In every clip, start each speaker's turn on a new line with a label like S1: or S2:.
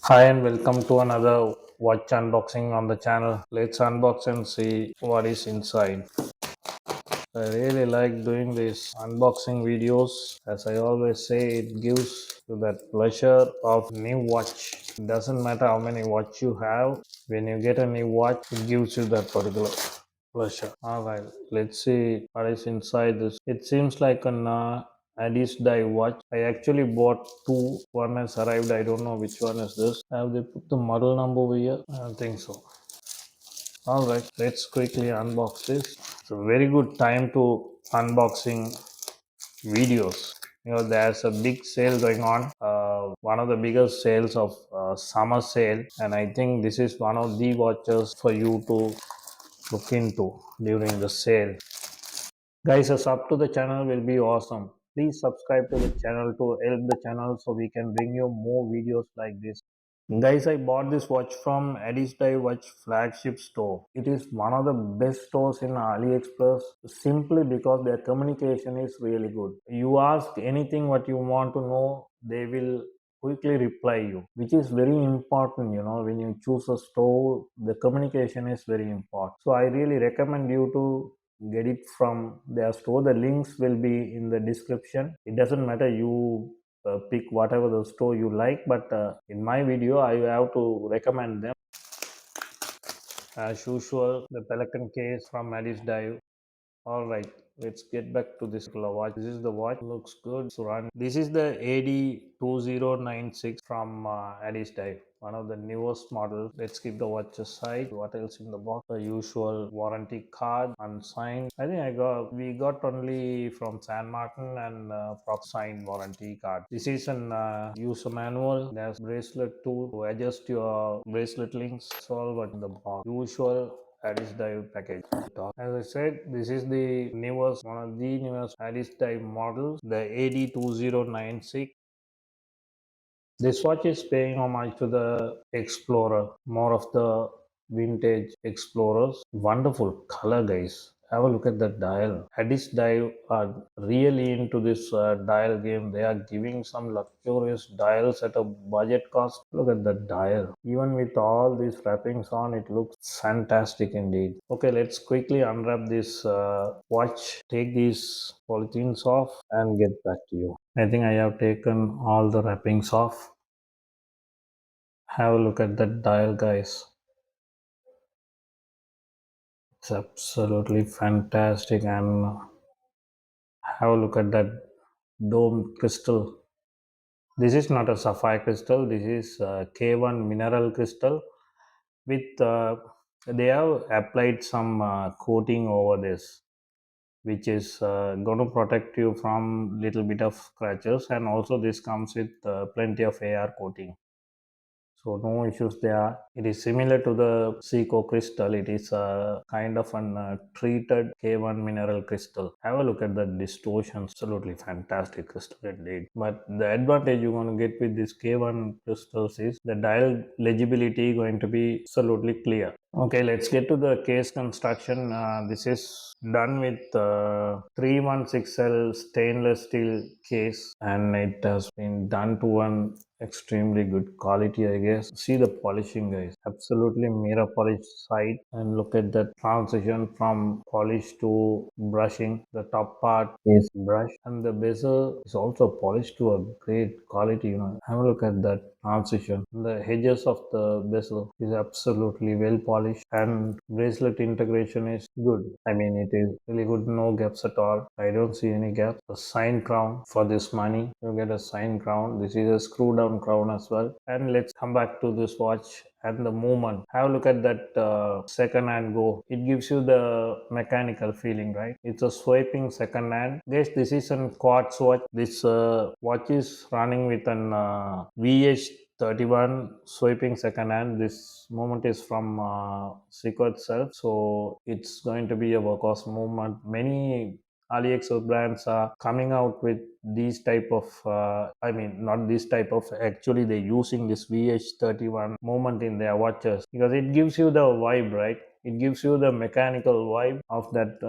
S1: Hi and welcome to another watch unboxing on the channel. Let's unbox and see what is inside. I really like doing these unboxing videos. As I always say, it gives you that pleasure of new watch. It doesn't matter how many watch you have. When you get a new watch, it gives you that particular pleasure. Alright, let's see what is inside this. It seems like an ADDIESDIVE watch. I actually bought two. One has arrived. I don't know which one is this. Have they put the model number over here? I don't think so. Alright, let's quickly unbox this. It's a very good time to unboxing videos. There's a big sale going on, one of the biggest sales of summer sale, and I think this is one of the watches for you to look into during the sale. Guys, a sub to the channel will be awesome. Please subscribe to the channel to help the channel so we can bring you more videos like this. Guys, I bought this watch from ADDIESDIVE Watch flagship store. It is one of the best stores in AliExpress simply because their communication is really good. You ask anything what you want to know, they will quickly reply you, which is very important. When you choose a store, the communication is very important. So I really recommend you to get it from their store. The links will be in the description. It doesn't matter, you pick whatever the store you like, but in my video I have to recommend them. As usual, the Pelican case from ADDIESDIVE. All right, let's get back to this watch. This is the watch. Looks good. So run. This is the AD2096 from ADDIESDIVE, one of the newest models. Let's keep the watch aside. What else in the box? The usual warranty card, unsigned. I think we got only from San Martin and Prox signed warranty card. This is an user manual. There's bracelet tool to adjust your bracelet links. It's all what in the box. Usual ADDIESDIVE package. As I said, this is the newest, one of the newest ADDIESDIVE models, the AD2096. This watch is paying homage to the Explorer, more of the vintage Explorers. Wonderful color, guys. Have a look at the dial. ADDIESDIVE are really into this dial game. They are giving some luxurious dials at a budget cost. Look at the dial. Even with all these wrappings on, it looks fantastic indeed. Okay, let's quickly unwrap this watch. Take these polythenes off and get back to you. I think I have taken all the wrappings off. Have a look at that dial, guys. It's absolutely fantastic. And have a look at that dome crystal. This is not a sapphire crystal. This is K1 mineral crystal with they have applied some coating over this, which is going to protect you from little bit of scratches, and also this comes with plenty of AR coating. So no issues there. It is similar to the Seco crystal. It is a kind of an treated K1 mineral crystal. Have a look at the distortion. Absolutely fantastic crystal indeed. But the advantage you're going to get with this K1 crystals is the dial legibility going to be absolutely clear. Okay, let's get to the case construction. This is done with 316L stainless steel case, and it has been done to one extremely good quality, I guess. See the polishing, guys. Absolutely mirror polish side, and look at the transition from polish to brushing. The top part is brushed, and the bezel is also polished to a great quality. Have a look at that transition. The edges of the bezel is absolutely well polished, and bracelet integration is good. I mean, it is really good. No gaps at all. I don't see any gaps. A sign crown for this money. You get a sign crown. This is a screw down crown as well. And let's come back to this watch and the movement. Have a look at that second hand go. It gives you the mechanical feeling, right? It's a swiping second hand. Guys, this is a quartz watch. This watch is running with an VH31 sweeping second hand. This movement is from Seiko itself, so it's going to be a workhorse movement. Many AliExpress brands are coming out with these type of I mean, not this type of, actually they're using this VH31 movement in their watches because it gives you the vibe, right? It gives you the mechanical vibe of that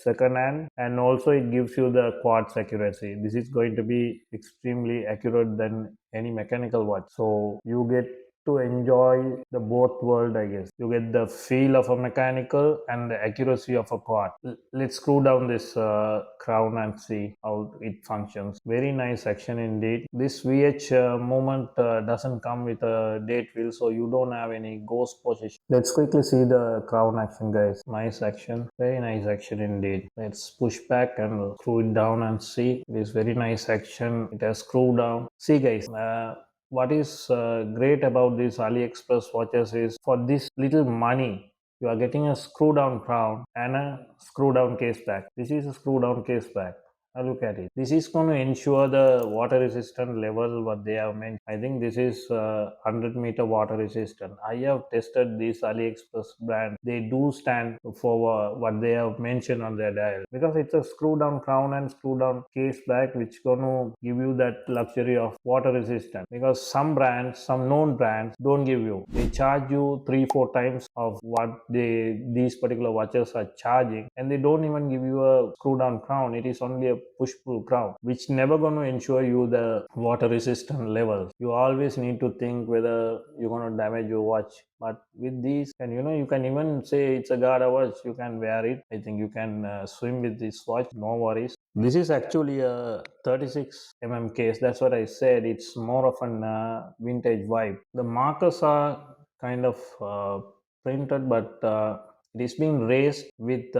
S1: second hand, and also it gives you the quartz accuracy. This is going to be extremely accurate than any mechanical watch, so you get to enjoy the both world, I guess. You get the feel of a mechanical and the accuracy of a part. Let's screw down this crown and see how it functions. Very nice action indeed. This VH movement doesn't come with a date wheel, so you don't have any ghost position. Let's quickly see the crown action, guys. Nice action. Very nice action indeed. Let's push back and screw it down and see. It is very nice action. It has screwed down. See, guys. What is great about these AliExpress watches is for this little money, you are getting a screw down crown and a screw down case back. This is a screw down case back. Now look at it. This is going to ensure the water resistant level what they have mentioned. I think this is 100-meter water resistant. I have tested this AliExpress brand. They do stand for what they have mentioned on their dial because it's a screw down crown and screw down case back which going to give you that luxury of water resistant. Because some brands, some known brands don't give you. They charge you 3-4 times of what these particular watches are charging, and they don't even give you a screw down crown. It is only a push pull crown, which never going to ensure you the water resistant levels. You always need to think whether you're going to damage your watch. But with these, and you can even say it's a Garda watch, you can wear it. I think you can swim with this watch, no worries. This is actually a 36 case. That's what I said. It's more of an vintage vibe. The markers are kind of printed, but it is being raised with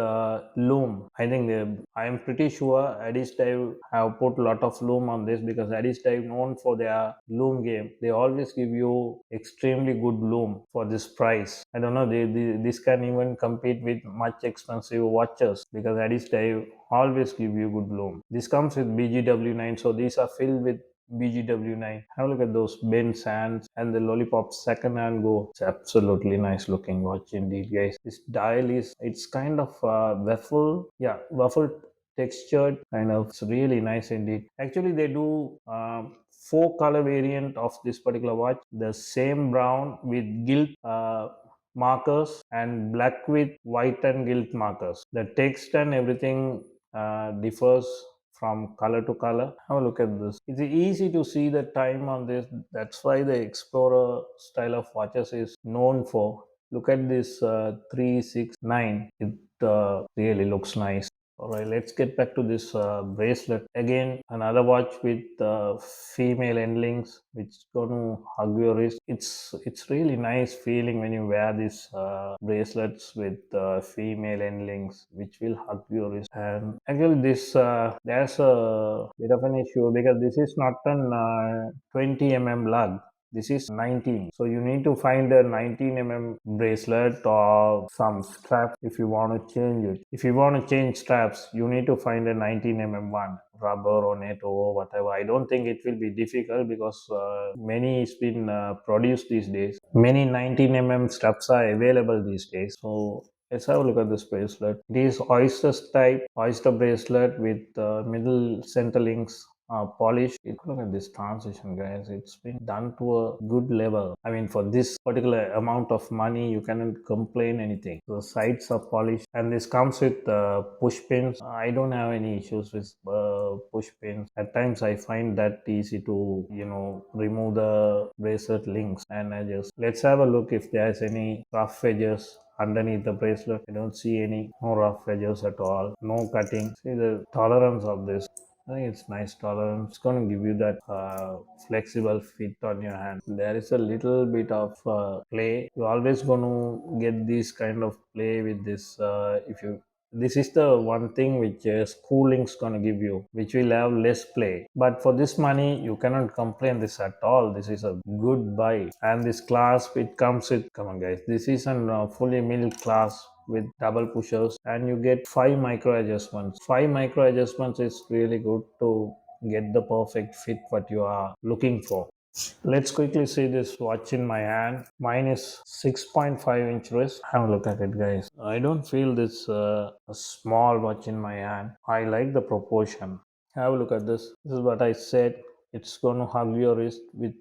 S1: lume. I think I am pretty sure ADDIESDIVE have put a lot of lume on this because ADDIESDIVE known for their lume game. They always give you extremely good lume for this price. I don't know. This can even compete with much expensive watches because ADDIESDIVE always give you good lume. This comes with BGW9, so these are filled with BGW9. Have a look at those bent hands and the lollipop second hand go. It's absolutely nice looking watch indeed, guys. This dial it's kind of waffle textured kind of. It's really nice indeed. Actually, they do 4 color variant of this particular watch. The same brown with gilt markers and black with white and gilt markers. The text and everything differs from color to color. Have a look at this. It's easy to see the time on this. That's why the Explorer style of watches is known for. Look at this 369. It really looks nice. Alright, let's get back to this bracelet. Again, another watch with female end links, which is going to hug your wrist. It's really nice feeling when you wear these bracelets with female end links, which will hug your wrist. And actually, this there's a bit of an issue because this is not an 20 lug. This is 19. So you need to find a 19 bracelet or some strap if you want to change it. If you want to change straps, you need to find a 19 one, rubber or net or whatever. I don't think it will be difficult because many is been produced these days. Many 19 straps are available these days. So let's have a look at this bracelet. It is oyster bracelet with middle center links polished. Look at this transition, guys. It's been done to a good level. I mean, for this particular amount of money, you cannot complain anything. The sides are polished, and this comes with push pins. I don't have any issues with push pins. At times, I find that easy to remove the bracelet links and edges. Let's have a look if there's any rough edges underneath the bracelet. I don't see any no rough edges at all, no cutting. See the tolerance of this. I think it's nice tolerance. It's going to give you that flexible fit on your hand. There is a little bit of play. You're always going to get this kind of play with this. If you This is the one thing which schooling's gonna give you, which will have less play. But for this money, you cannot complain this at all. This is a good buy. And this clasp, it comes with, come on guys, this is a fully milled clasp with double pushers, and you get 5 micro adjustments. 5 micro adjustments is really good to get the perfect fit what you are looking for. Let's quickly see this watch in my hand. Mine is 6.5-inch wrist. Have a look at it, guys. I don't feel this a small watch in my hand. I like the proportion. Have a look at this. This is what I said. It's going to hug your wrist with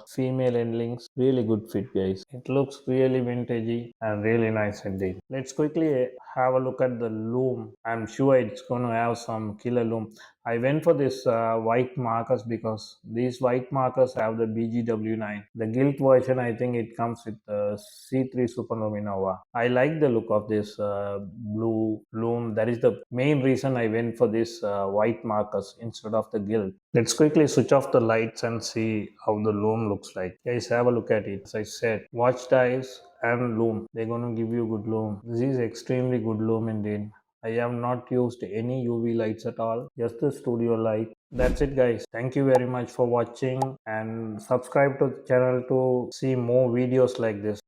S1: female end links. Really good fit, guys. It looks really vintagey and really nice indeed. Let's quickly have a look at the lume. I'm sure it's going to have some killer lume. I went for this white markers because these white markers have the BGW9. The gilt version, I think it comes with the C3 Supernominova. I like the look of this blue lume. That is the main reason I went for this white markers instead of the gilt. Let's quickly switch off the lights and see how the lume looks like. Guys, have a look at it. As I said, watch dies and lume. They're going to give you good lume. This is extremely good lume indeed. I have not used any UV lights at all, just the studio light. That's it guys. Thank you very much for watching and subscribe to the channel to see more videos like this.